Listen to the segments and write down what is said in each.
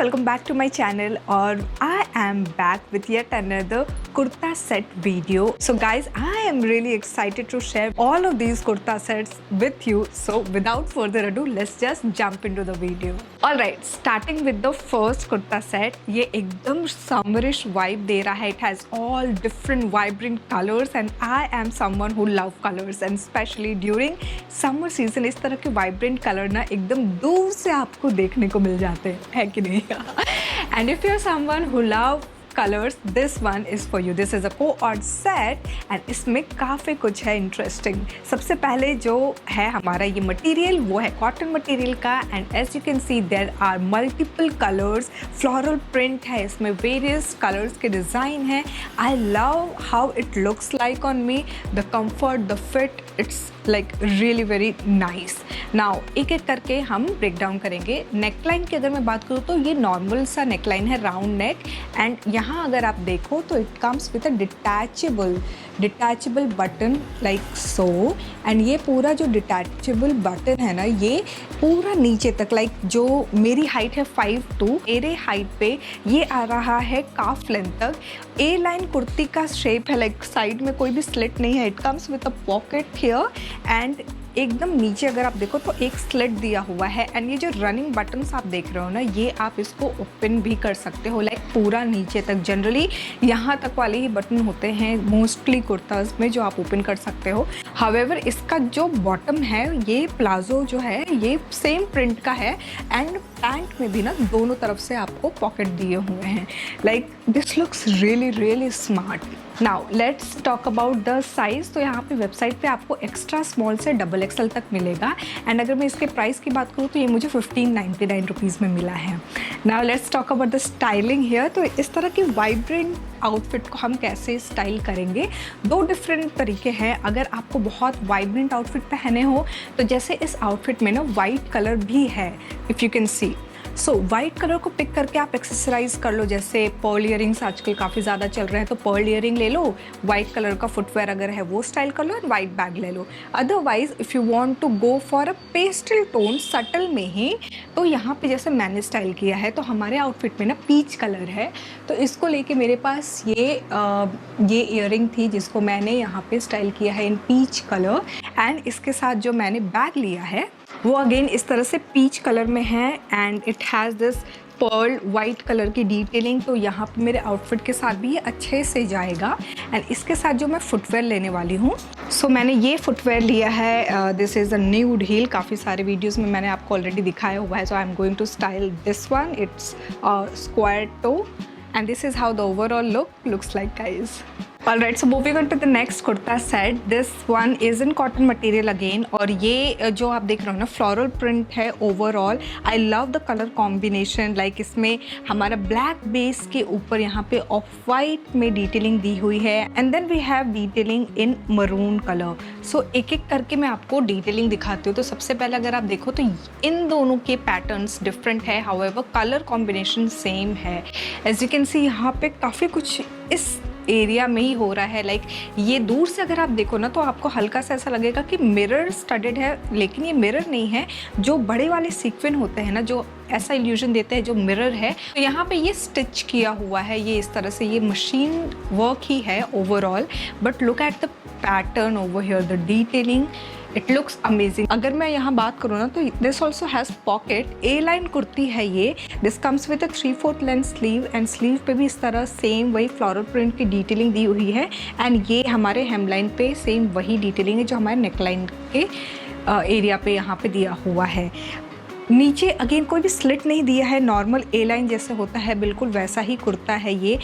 welcome back to my channel और I am back with yet another kurta set video. So guys, I am really excited to share all of these kurta sets with you. So without further ado, let's just jump into the video. Alright, starting with the first kurta set. ये एकदम summerish vibe दे रहा है. It has all different vibrant colors and I am someone who love colors and especially during summer season इस तरह के vibrant color ना एकदम दूर से आपको देखने को मिल जाते हैं कि नहीं. And if you're someone who love colors, this one is for you. This is a co-ord set and इसमें काफ़ी कुछ है interesting. सबसे पहले जो है हमारा ये मटेरियल वो है कॉटन मटेरियल का and as you can see there are multiple colors. Floral print है इसमें, various colors के design है. I love how it looks like on me. The comfort, the fit, it's like really very nice. Now एक एक करके हम break down करेंगे. Neckline की अगर मैं बात करूँ तो ये नॉर्मल सा नेकलाइन है, राउंड नेक एंड यहाँ अगर आप देखो तो it comes with a detachable button like so. And ये पूरा जो डिटैचेबल बटन है ना ये पूरा नीचे तक लाइक जो मेरी हाइट है 5'2", मेरे हाइट पे ये आ रहा है काफ लेंथ तक. ए लाइन कुर्ती का शेप है, लाइक साइड में कोई भी स्लिट नहीं है. It comes with a pocket here and एकदम नीचे अगर आप देखो तो एक स्लिट दिया हुआ है. एंड ये जो रनिंग बटन्स आप देख रहे हो ना ये आप इसको ओपन भी कर सकते हो लाइक पूरा नीचे तक. जनरली यहाँ तक वाले ही बटन होते हैं मोस्टली कुर्ताज में जो आप ओपन कर सकते हो. हावेवर इसका जो बॉटम है ये प्लाजो जो है ये सेम प्रिंट का है एंड पैंट में भी ना दोनों तरफ से आपको पॉकेट दिए हुए हैं. Like this looks really smart. Now let's talk about the size. तो यहाँ पे वेबसाइट पे आपको एक्स्ट्रा स्मॉल से डबल एक्सएल तक मिलेगा एंड अगर मैं इसके प्राइस की बात करूँ तो ये मुझे 1599 रुपीज़ में मिला है. Now let's talk about the styling here. तो इस तरह की वाइब्रेंट आउटफिट को हम कैसे स्टाइल करेंगे, दो डिफरेंट तरीके हैं. अगर आपको बहुत वाइब्रेंट आउटफिट पहने हो तो जैसे इस आउटफिट में ना वाइट कलर भी है if you can C. So white colour को पिक करके आप एक्सेसराइज कर लो. जैसे पर्ल इयरिंग्स आजकल काफ़ी ज़्यादा चल रहे हैं तो पर्ल इयरिंग ले लो, वाइट कलर का फुटवेयर अगर है वो स्टाइल कर लो एंड वाइट बैग ले लो. Otherwise if you want to go for a pastel tone subtle में ही तो यहाँ पे जैसे मैंने स्टाइल किया है तो हमारे आउटफिट में ना पीच कलर है तो इसको लेके मेरे पास ये इयरिंग थी जिसको मैंने यहाँ पे स्टाइल किया है इन पीच कलर. एंड इसके साथ जो मैंने बैग लिया है वो अगेन इस तरह से पीच कलर में है and it has this pearl white colour की डिटेलिंग. तो यहाँ पे मेरे आउटफिट के साथ भी ये अच्छे से जाएगा. एंड इसके साथ जो मैं फुटवेयर लेने वाली हूँ सो मैंने ये फुटवेयर लिया है. This is a nude heel. काफ़ी सारे वीडियोस में मैंने आपको ऑलरेडी दिखाया हुआ है. So I am going to style this one. It's square toe and this is how the overall look looks like, guys. Alright, so moving on to the next kurta set. This one is in cotton material again और ये जो आप देख रहे हो ना floral print है overall. I love the color combination. Like इसमें हमारा black base के ऊपर यहाँ पे off white में detailing दी हुई है and then we have detailing in maroon color. So एक एक करके मैं आपको detailing दिखाती हूँ. तो सबसे पहले अगर आप देखो तो इन दोनों के patterns different है, however color combination same है. As you can see यहाँ पे काफ़ी कुछ इस एरिया में ही हो रहा है. लाइक ये दूर से अगर आप देखो ना तो आपको हल्का सा ऐसा लगेगा कि मिरर स्टडेड है लेकिन ये मिरर नहीं है. जो बड़े वाले सीक्वेंस होते हैं ना जो ऐसा इल्यूजन देते हैं जो मिरर है तो यहाँ पे ये स्टिच किया हुआ है. ये इस तरह से ये मशीन वर्क ही है overall. But look at the pattern over here, the detailing, it looks amazing. अगर मैं यहाँ बात करूँ ना तो this also has pocket. A line kurti है ये. This comes with a 3/4 length sleeve and sleeve पे भी इस तरह सेम वही फ्लोरल प्रिंट की डिटेलिंग दी हुई है. एंड ये हमारे हेमलाइन पे सेम वही डिटेलिंग है जो हमारे नेकलाइन के एरिया पे यहाँ पे दिया हुआ है. नीचे अगेन कोई भी स्लिट नहीं दिया है, नॉर्मल ए लाइन जैसे होता है बिल्कुल वैसा ही कुर्ता है. ये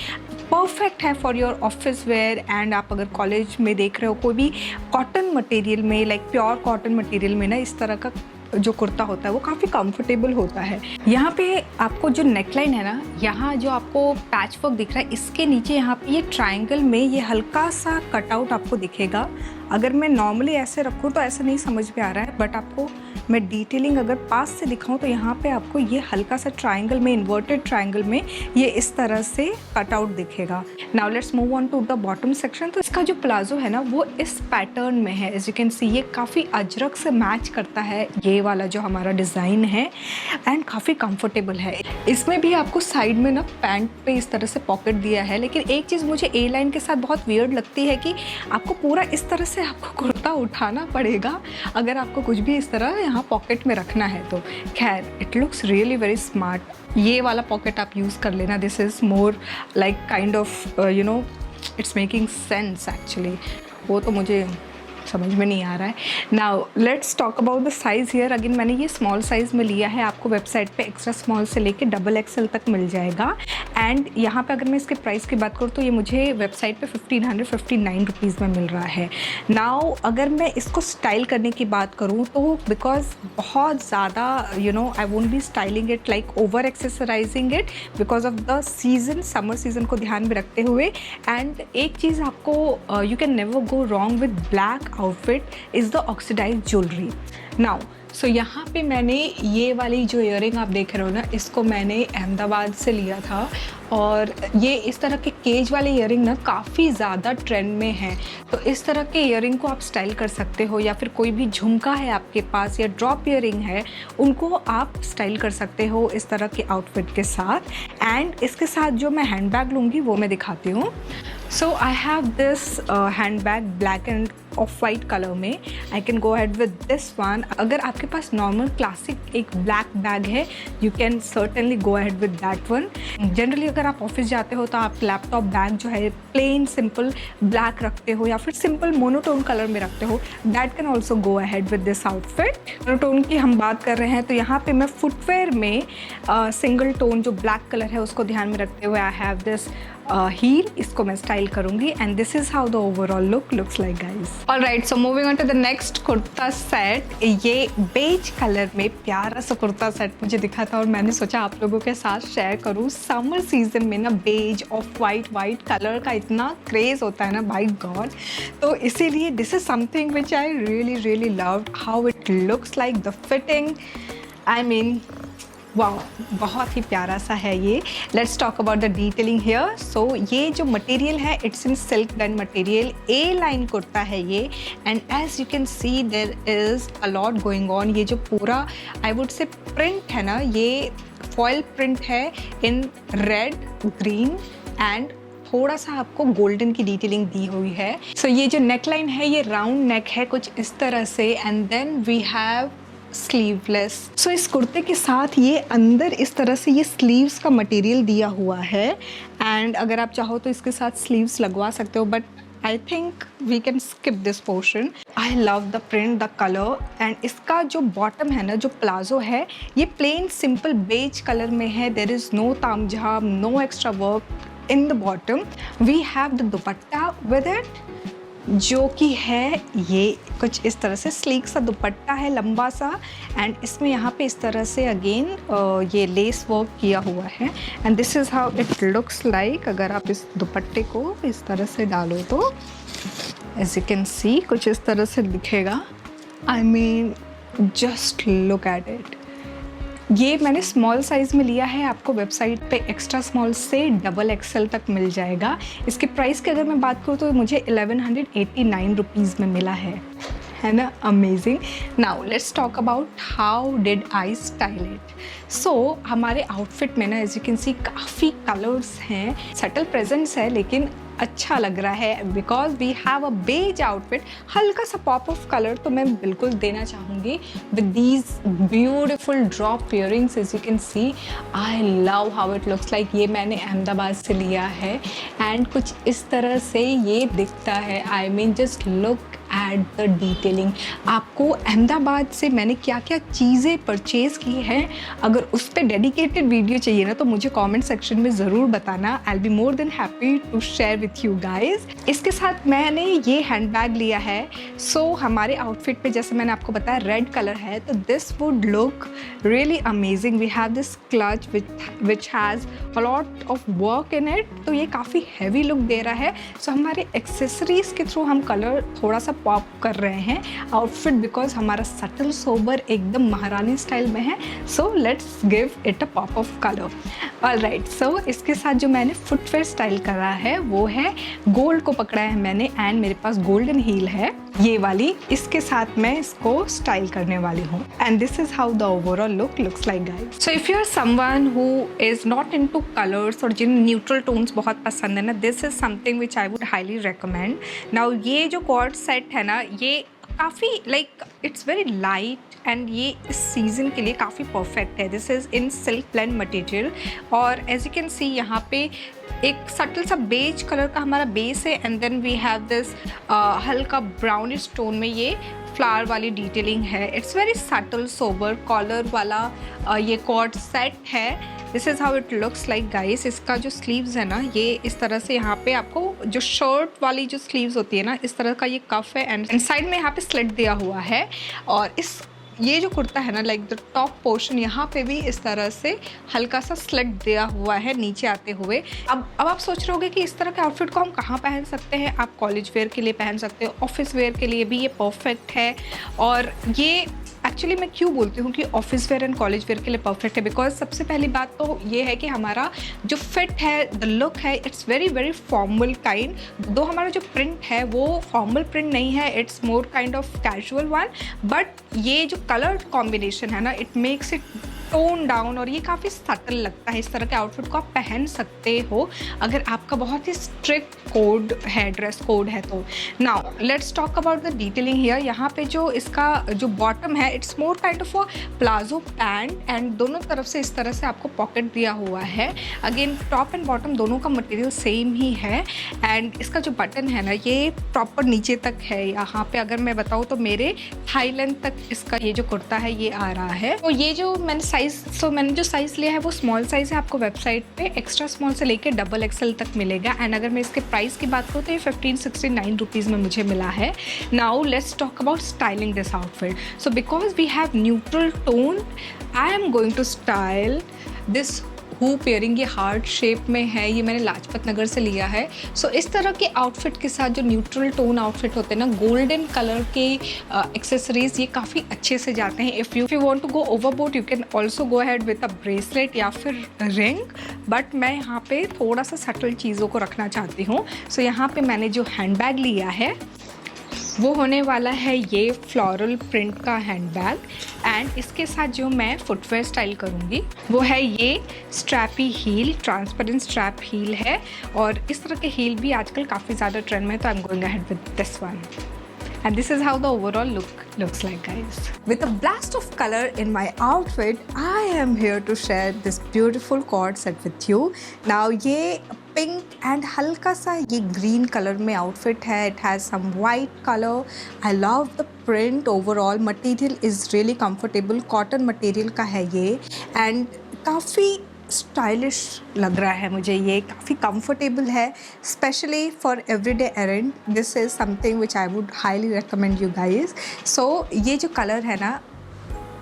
परफेक्ट है for your office wear and आप अगर कॉलेज में देख रहे हो कोई भी कॉटन मटेरियल में लाइक प्योर कॉटन मटेरियल में ना इस तरह का जो कुर्ता होता है वो काफ़ी कंफर्टेबल होता है. यहाँ पे आपको जो नेकलाइन है ना यहाँ जो आपको पैच वर्क दिख रहा है इसके नीचे यहाँ पे ये ट्रायंगल में ये हल्का सा कटआउट आपको दिखेगा. अगर मैं नॉर्मली ऐसे रखूँ तो ऐसा नहीं समझ में आ रहा है बट आपको मैं डिटेलिंग अगर पास से दिखाऊं तो यहाँ पे आपको ये हल्का सा ट्रायंगल में, इन्वर्टेड ट्रायंगल में ये इस तरह से कटआउट दिखेगा। Now let's move on to the bottom section. तो इसका जो प्लाजो है ना वो इस पैटर्न में है। एज यू कैन सी ये काफ़ी अजरक से मैच करता है ये वाला जो हमारा डिज़ाइन है, एंड काफ़ी कंफर्टेबल है। इसमें भी आपको साइड में ना पैंट पे इस तरह से पॉकेट दिया है, लेकिन एक चीज़ मुझे ए लाइन के साथ बहुत वियर्ड लगती है कि आपको पूरा इस तरह से आपको कुर्ता उठाना पड़ेगा अगर आपको कुछ भी इस तरह यहाँ पॉकेट में रखना है तो। खैर, it looks really very smart. ये वाला पॉकेट आप यूज़ कर लेना, this is more like kind of you know it's making sense actually. वो तो मुझे समझ में नहीं आ रहा है। Now let's talk about the size here. Again मैंने ये स्मॉल साइज़ में लिया है, आपको वेबसाइट पे एक्स्ट्रा स्मॉल से लेके XXL तक मिल जाएगा। एंड यहाँ पे अगर मैं इसके प्राइस की बात करूँ तो ये मुझे वेबसाइट पे 1559 रुपीज़ में मिल रहा है। नाउ अगर मैं इसको स्टाइल करने की बात करूँ तो बिकॉज बहुत ज़्यादा you know I won't be styling it like over accessorising it because of the season, summer season को ध्यान में रखते हुए। एंड एक चीज़ आपको you can never go wrong with black outfit is the oxidised jewellery. Now so यहाँ पे मैंने ये वाली जो ईयरिंग आप देख रहे हो ना, इसको मैंने अहमदाबाद से लिया था, और ये इस तरह के केज वाले ईयरिंग ना काफ़ी ज़्यादा ट्रेंड में है। तो इस तरह के ईयरिंग को आप स्टाइल कर सकते हो, या फिर कोई भी झुमका है आपके पास या ड्रॉप ईयरिंग है, उनको आप स्टाइल कर सकते हो इस तरह के आउटफिट के साथ। एंड इसके साथ जो मैं हैंड बैग लूँगी वो मैं दिखाती हूँ। So I have this hand bag black and of white colour में। I can go ahead with this one. अगर आपके पास नॉर्मल क्लासिक एक ब्लैक बैग है, you can certainly go ahead with that one. Generally अगर आप office जाते हो तो आप लैपटॉप बैग जो है प्लेन सिंपल ब्लैक रखते हो या फिर सिंपल मोनोटोन कलर में रखते हो, that can also go ahead with this outfit. Monotone की हम बात कर रहे हैं तो यहाँ पे मैं फुटवेयर में सिंगल टोन जो ब्लैक कलर है उसको ध्यान में रखते हुए आई हैव दिस हील, इसको मैं स्टाइल करूंगी। And this is how the overall look looks like guys. Alright, so moving on to the next kurta set. ये बेज कलर में प्यारा सा कुर्ता सेट मुझे दिखा था और मैंने सोचा आप लोगों के साथ शेयर करूं। समर सीजन में ना बेज ऑफ वाइट कलर का इतना क्रेज होता है ना, बाय गॉड। तो इसीलिए this is something which I really loved how it looks like, the fitting, I mean wow, बहुत ही प्यारा सा है ये। Let's talk about the detailing here. So ये जो मटेरियल है it's in silk done material, A line kurta है ये। And as you can see there is a lot going on. ये जो पूरा आई वुड से प्रिंट है ना, ये फॉयल प्रिंट है इन रेड, ग्रीन एंड थोड़ा सा आपको गोल्डन की डिटेलिंग दी हुई है। सो ये जो नेक लाइन है ये राउंड नेक है कुछ इस तरह से, and then we have sleeveless. So इस कुर्ते के साथ ये अंदर इस तरह से ये स्लीव्स का मटेरियल दिया हुआ है। एंड अगर आप चाहो तो इसके साथ स्लीव्स लगवा सकते हो, but I think we can skip this portion. I love the print, the colour. And इसका जो बॉटम है ना, जो प्लाजो है, ये प्लेन सिंपल बेज कलर में है। देर इज़ नो तामझाम, no extra work in the bottom. We have the dupatta with it, जो कि है ये कुछ इस तरह से स्लीक सा दुपट्टा है लंबा सा। एंड इसमें यहाँ पे इस तरह से अगेन ये लेस वर्क किया हुआ है। And this is how it looks like. अगर आप इस दुपट्टे को इस तरह से डालो तो एज यू कैन सी कुछ इस तरह से दिखेगा। I mean just look at it. ये मैंने स्मॉल साइज़ में लिया है, आपको वेबसाइट पे एक्स्ट्रा स्मॉल से XXL तक मिल जाएगा। इसके प्राइस की अगर मैं बात करूँ तो मुझे 1189 रुपीज़ में मिला है ना, amazing. Now let's talk about how did I style it. So हमारे आउटफिट में ना एज यू कैन सी काफ़ी कलर्स हैं, सटल प्रेजेंस है, लेकिन अच्छा लग रहा है because we have a beige outfit. हल्का सा पॉप ऑफ कलर तो मैं बिल्कुल देना चाहूँगी with these beautiful drop earrings. As you can see I love how it looks like. ये मैंने अहमदाबाद से लिया है एंड कुछ इस तरह से ये दिखता है। I mean just look at the detailing. आपको अहमदाबाद से मैंने क्या क्या चीज़ें परचेज़ की हैं, अगर उस पर डेडिकेटेड वीडियो चाहिए ना तो मुझे कमेंट सेक्शन में ज़रूर बताना। I will be more than happy to share with you guys. इसके साथ मैंने ये हैंड बैग लिया है। सो हमारे आउटफिट पे जैसे मैंने आपको बताया रेड कलर है, तो this would look really amazing. We have this clutch which has a lot of work in it, तो ये काफ़ी हैवी लुक दे रहा है। सो हमारे एक्सेसरीज़ के थ्रू हम कलर थोड़ा सा पॉप कर रहे हैं आउटफिट, बिकॉज हमारा सटल सोबर एकदम महारानी स्टाइल में है. So let's give it a pop of colour. Alright, so इसके साथ जो मैंने फुटवेयर स्टाइल करा है वो है गोल्ड को पकड़ा है मैंने, एंड मेरे पास गोल्डन हील है ये वाली. इसके साथ मैं इसको स्टाइल करने वाली हूँ. And this is how the overall look looks like guys. So if you are someone who is not into colours और जिन्हें न्यूट्रल टोन्स बहुत पसंद है ना, this is something which I would highly recommend. Now ये जो coord set है ना, ये काफ़ी like it's very light and ये इस सीज़न के लिए काफ़ी परफेक्ट है. This is in silk blend material और एज यू कैन सी यहाँ पे एक सटल सा बेज कलर का हमारा बेस है, and then we have this हल्का ब्राउनिश टोन में ये फ्लावर वाली डिटेलिंग है. It's very subtle sober collar वाला ये कॉर्ड सेट है. This is how it looks like guys. इसका जो स्लीव्स है ना, ये इस तरह से यहाँ पे आपको जो शर्ट वाली जो स्लीव्स होती है ना, इस तरह का ये कफ है, एंड साइड में यहाँ पे स्लिट दिया हुआ है. और इस ये जो कुर्ता है ना, लाइक द टॉप पोर्शन यहाँ पे भी इस तरह से हल्का सा स्लिट दिया हुआ है नीचे आते हुए. अब आप सोच रहे होगे कि इस तरह के आउटफिट को हम कहाँ पहन सकते हैं. आप कॉलेज वेयर के लिए पहन सकते हो, ऑफिस वेयर के लिए भी ये परफेक्ट है. और ये एक्चुअली मैं क्यों बोलती हूँ कि office wear and college wear के लिए परफेक्ट है, बिकॉज सबसे पहली बात तो ये है कि हमारा जो फिट है, द लुक है, it's very very formal kind. दो हमारा जो प्रिंट है वो फॉर्मल प्रिंट नहीं है, it's more kind of casual one, but ये जो कलर कॉम्बिनेशन है ना, it makes it tone down और ये काफ़ी सटल लगता है. इस तरह के आउटफिट को आप पहन सकते हो अगर आपका बहुत ही स्ट्रिक्ट कोड है, ड्रेस कोड है तो. Now let's talk about the detailing here. यहाँ पे जो इसका जो बॉटम है, it's more kind of a palazzo pant, and दोनों तरफ से इस तरह से आपको पॉकेट दिया हुआ है. अगेन टॉप एंड बॉटम दोनों का मटेरियल सेम ही है, एंड इसका जो बटन है ना, ये प्रॉपर नीचे तक है. यहाँ पे अगर मैं बताऊँ तो मेरे थाई लेंथ तक इसका ये जो कुर्ता है ये आ रहा है. तो ये जो मैंने जो साइज़ लिया है वो स्मॉल साइज़ है. आपको वेबसाइट पे एक्स्ट्रा स्मॉल से लेके डबल एक्सएल तक मिलेगा. एंड अगर मैं इसके प्राइस की बात करूँ तो ये 1569 रुपीज़ में मुझे मिला है. Now let's talk about styling this outfit. So because we have neutral tone, I am going to style this hoop earring. ये हार्ट शेप में है, ये मैंने लाजपत नगर से लिया है. सो इस तरह के आउटफिट के साथ जो न्यूट्रल टोन आउटफिट होते हैं ना, गोल्डन कलर के एक्सेसरीज ये काफ़ी अच्छे से जाते हैं. If you want to go overboard you can also go ahead with a bracelet या फिर रिंग, बट मैं यहाँ पे थोड़ा सा सटल चीज़ों को रखना चाहती हूँ. सो यहाँ पे मैंने जो हैंडबैग लिया है वो होने वाला है ये फ्लोरल प्रिंट का हैंडबैग, एंड इसके साथ जो मैं फुटवेयर स्टाइल करूँगी वो है ये strappy heel. Transparent strap heel है और इस तरह के हील भी आजकल काफ़ी ज़्यादा ट्रेंड में है, तो आई am going ahead with this one. And this is how the overall look looks like, guys. With a blast of color in my outfit, I am here to share this beautiful cord set with you. Now ये pink and हल्का सा ये green colour में outfit है. It has some white colour. I love the print. Overall material is really comfortable. Cotton material का है ये, and काफ़ी स्टाइलिश लग रहा है मुझे. ये काफ़ी कंफर्टेबल है, specially for everyday errand. This is something which I would highly recommend you guys. So ये जो कलर है ना,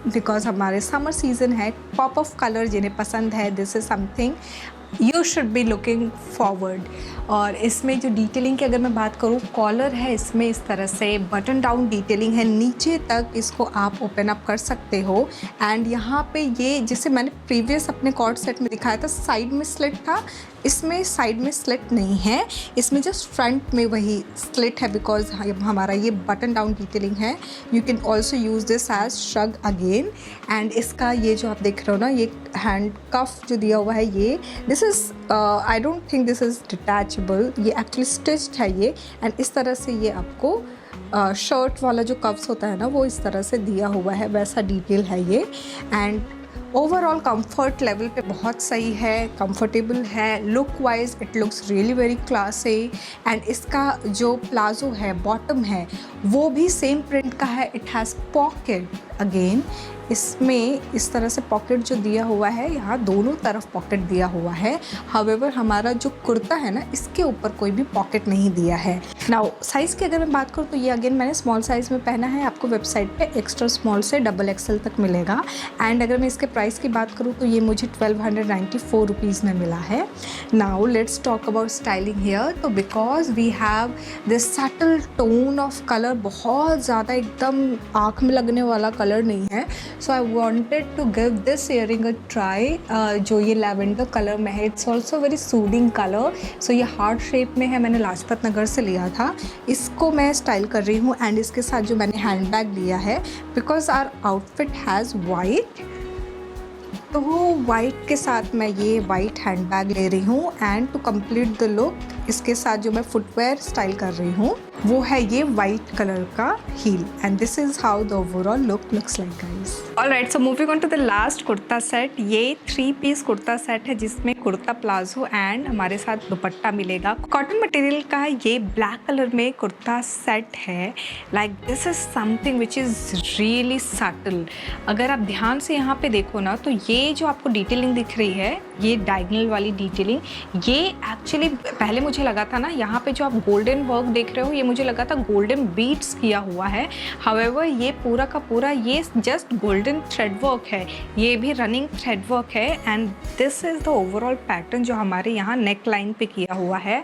बिकॉज हमारे समर सीज़न है, पॉप ऑफ कलर जिन्हें पसंद है, this is something you should be looking forward. और इसमें जो डिटेलिंग की अगर मैं बात करूँ, कॉलर है इसमें इस तरह से बटन डाउन डिटेलिंग है, नीचे तक इसको आप ओपन अप कर सकते हो. एंड यहाँ पे ये जिसे मैंने प्रीवियस अपने कॉर्ड सेट में दिखाया था, साइड में स्लिट था, इसमें साइड में स्लिट नहीं है, इसमें जस्ट फ्रंट में वही स्लिट है, बिकॉज हमारा ये बटन डाउन डिटेलिंग है. You can also use this as shrug again. And इसका ये जो आप देख रहे हो ना, ये हैंड कफ जो दिया हुआ है, ये this is I don't think this is detachable. ये एक्चुअली स्टिच्ड है ये, एंड इस तरह से ये आपको शर्ट वाला जो कफ्स होता है ना, वो इस तरह से दिया हुआ है, वैसा डिटेल है ये. एंड ओवरऑल कंफर्ट लेवल पे बहुत सही है, कंफर्टेबल है. Look wise it looks really very classy. And इसका जो प्लाजो है, बॉटम है, वो भी सेम प्रिंट का है. It has pocket. अगेन इसमें इस तरह से पॉकेट जो दिया हुआ है, यहाँ दोनों तरफ पॉकेट दिया हुआ है. हाउएवर हमारा जो कुर्ता है ना, इसके ऊपर कोई भी पॉकेट नहीं दिया है. नाउ साइज़ की अगर मैं बात करूँ तो ये अगेन मैंने स्मॉल साइज़ में पहना है. आपको वेबसाइट पे एक्स्ट्रा स्मॉल से डबल एक्सएल तक मिलेगा. एंड अगर मैं इसके प्राइस की बात करूँ तो ये मुझे 1294 रुपीज़ में मिला है. Now let's talk about styling hair. तो because we have this subtle tone of colour, बहुत ज़्यादा एकदम आँख में लगने वाला कलर नहीं है, so I wanted to give this earring a try. जो ये लैवेंडर कलर में है, it's also very soothing colour. So ये हार्ट शेप में है, मैंने लाजपत नगर से लिया था। इसको मैं स्टाइल कर रही हूँ एंड इसके साथ जो मैंने हैंड बैग लिया है, because our outfit has white, तो वाइट के साथ मैं ये वाइट हैंड बैग ले रही हूँ। And to complete the look, इसके साथ जो मैं फुटवेयर स्टाइल कर रही हूँ वो है ये वाइट कलर का heel. And this is how the overall look looks like guys. Alright, so moving on to the last kurta set. ये 3 पीस कुर्ता सेट है जिसमें कुर्ता प्लाजो एंड हमारे साथ दुपट्टा मिलेगा। कॉटन मटेरियल का ये ब्लैक कलर में कुर्ता सेट है। Like this is something which is really subtle. अगर आप ध्यान से यहाँ पे देखो ना, तो ये जो आपको डिटेलिंग दिख रही है, ये डायगोनल वाली डिटेलिंग, ये एक्चुअली पहले मुझे लगा था ना, यहाँ पे जो आप गोल्डन वर्क देख रहे हो, ये मुझे लगा था गोल्डन बीट्स किया हुआ है। हाउएवर ये पूरा का पूरा ये जस्ट गोल्डन थ्रेड वर्क है, ये भी रनिंग थ्रेड वर्क है। And this is the overall pattern जो हमारे यहाँ नेक लाइन पे किया हुआ है।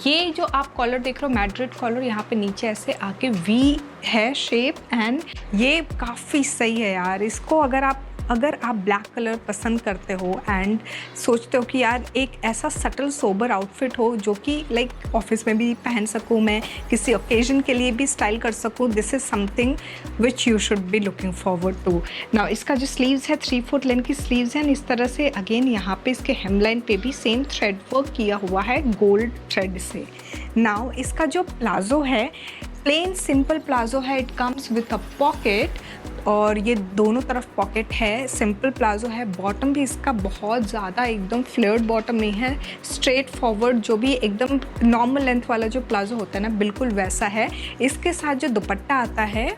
ये जो आप कॉलर देख रहे हो, मैड्रिड कॉलर, यहाँ पे नीचे ऐसे आके वी है शेप। एंड ये काफ़ी सही है यार। इसको अगर आप ब्लैक कलर पसंद करते हो एंड सोचते हो कि यार एक ऐसा सटल सोबर आउटफिट हो जो कि लाइक ऑफिस में भी पहन सकूँ, मैं किसी ओकेजन के लिए भी स्टाइल कर सकूँ, this is something which you should be looking forward to. Now इसका जो स्लीव्स है 3/4 लेंथ की स्लीव्स हैं। इस तरह से अगेन यहाँ पे इसके हेमलाइन पे भी सेम थ्रेड वर्क किया हुआ है गोल्ड थ्रेड से। नाउ इसका जो प्लाजो है, प्लेन सिंपल प्लाजो है। It comes with a pocket और ये दोनों तरफ पॉकेट है। सिंपल प्लाजो है। बॉटम भी इसका बहुत ज़्यादा एकदम फ्लेयर्ड बॉटम नहीं है, स्ट्रेट फॉरवर्ड जो भी एकदम नॉर्मल लेंथ वाला जो प्लाजो होता है ना, बिल्कुल वैसा है। इसके साथ जो दुपट्टा आता है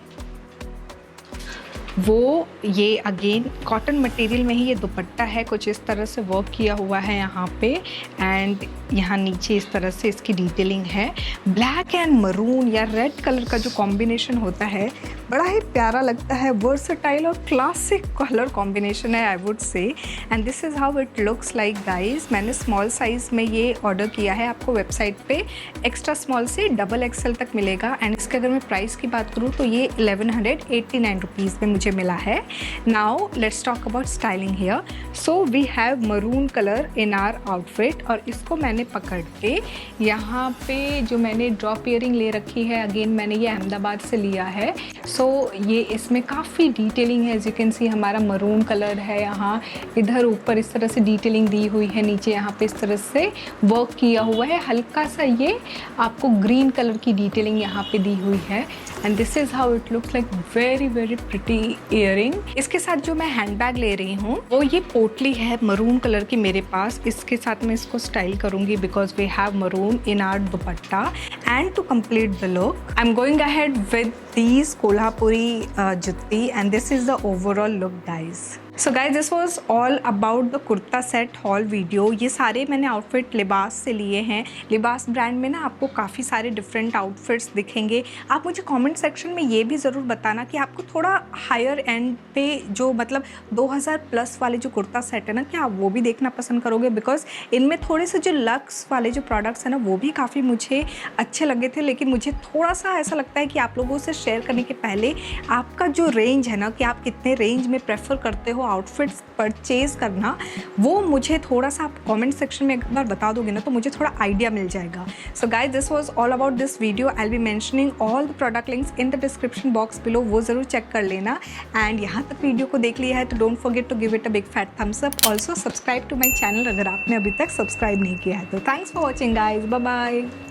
वो ये अगेन कॉटन मटेरियल में ही ये दुपट्टा है, कुछ इस तरह से वर्क किया हुआ है यहाँ पे। एंड यहाँ नीचे इस तरह से इसकी डिटेलिंग है। ब्लैक एंड मरून या रेड कलर का जो कॉम्बिनेशन होता है, बड़ा ही प्यारा लगता है, वर्सटाइल और क्लासिक कलर कॉम्बिनेशन है I would say. And this is how it looks like guys. मैंने स्मॉल साइज़ में ये ऑर्डर किया है। आपको वेबसाइट पे एक्स्ट्रा स्मॉल से XXL तक मिलेगा। एंड इसके अगर मैं प्राइस की बात करूँ तो ये 1189 रुपीज़ में मुझे मिला है। Now let's talk about styling here. So we have maroon colour in our outfit और इसको मैंने पकड़ के यहाँ पे जो मैंने ड्रॉप ईयरिंग ले रखी है, अगेन मैंने ये अहमदाबाद से लिया है। सो ये इसमें काफ़ी डिटेलिंग है। एज यू कैन सी हमारा मरून कलर है, यहाँ इधर ऊपर इस तरह से डिटेलिंग दी हुई है, नीचे यहाँ पे इस तरह से वर्क किया हुआ है। हल्का सा ये आपको ग्रीन कलर की डिटेलिंग यहाँ पे दी हुई है। And this is how it looks like very very pretty earring. इसके साथ जो मैं हैंड बैग ले रही हूँ वो ये पोटली है मरून कलर की मेरे पास। इसके साथ मैं इसको स्टाइल करूँगी because we have maroon in our dupatta. And to complete the look I am going ahead with these Kolhapuri jutti and this is the overall look guys. So guys, this was all about the kurta set hall video. ये सारे मैंने outfit लिबास से लिए हैं। लिबास brand में ना आपको काफ़ी सारे डिफरेंट आउटफिट्स दिखेंगे। आप मुझे कमेंट सेक्शन में ये भी ज़रूर बताना कि आपको थोड़ा हायर एंड पे जो मतलब 2000 प्लस वाले जो कुर्ता सेट है ना, क्या आप वो भी देखना पसंद करोगे? बिकॉज इनमें थोड़े से जो लक्स वाले जो प्रोडक्ट्स हैं ना, वो भी काफ़ी मुझे अच्छे लगे थे। लेकिन मुझे थोड़ा सा ऐसा लगता है कि आप लोगों से शेयर करने के पहले आपका जो रेंज है ना, कि आप कितने रेंज में प्रेफर करते हो आउटफिट्स परचेज़ करना, वो मुझे थोड़ा सा आप कमेंट सेक्शन में एक बार बता दोगे ना, तो मुझे थोड़ा आइडिया मिल जाएगा। So guys, this was all about this video. I will B mentioning all the product links in the description box below, वो ज़रूर चेक कर लेना। एंड यहाँ तक वीडियो को देख लिया है तो don't forget to give it a big fat thumbs up. Also subscribe to my channel अगर आपने अभी तक सब्सक्राइब नहीं किया है तो। Thanks for watching guys, bye bye.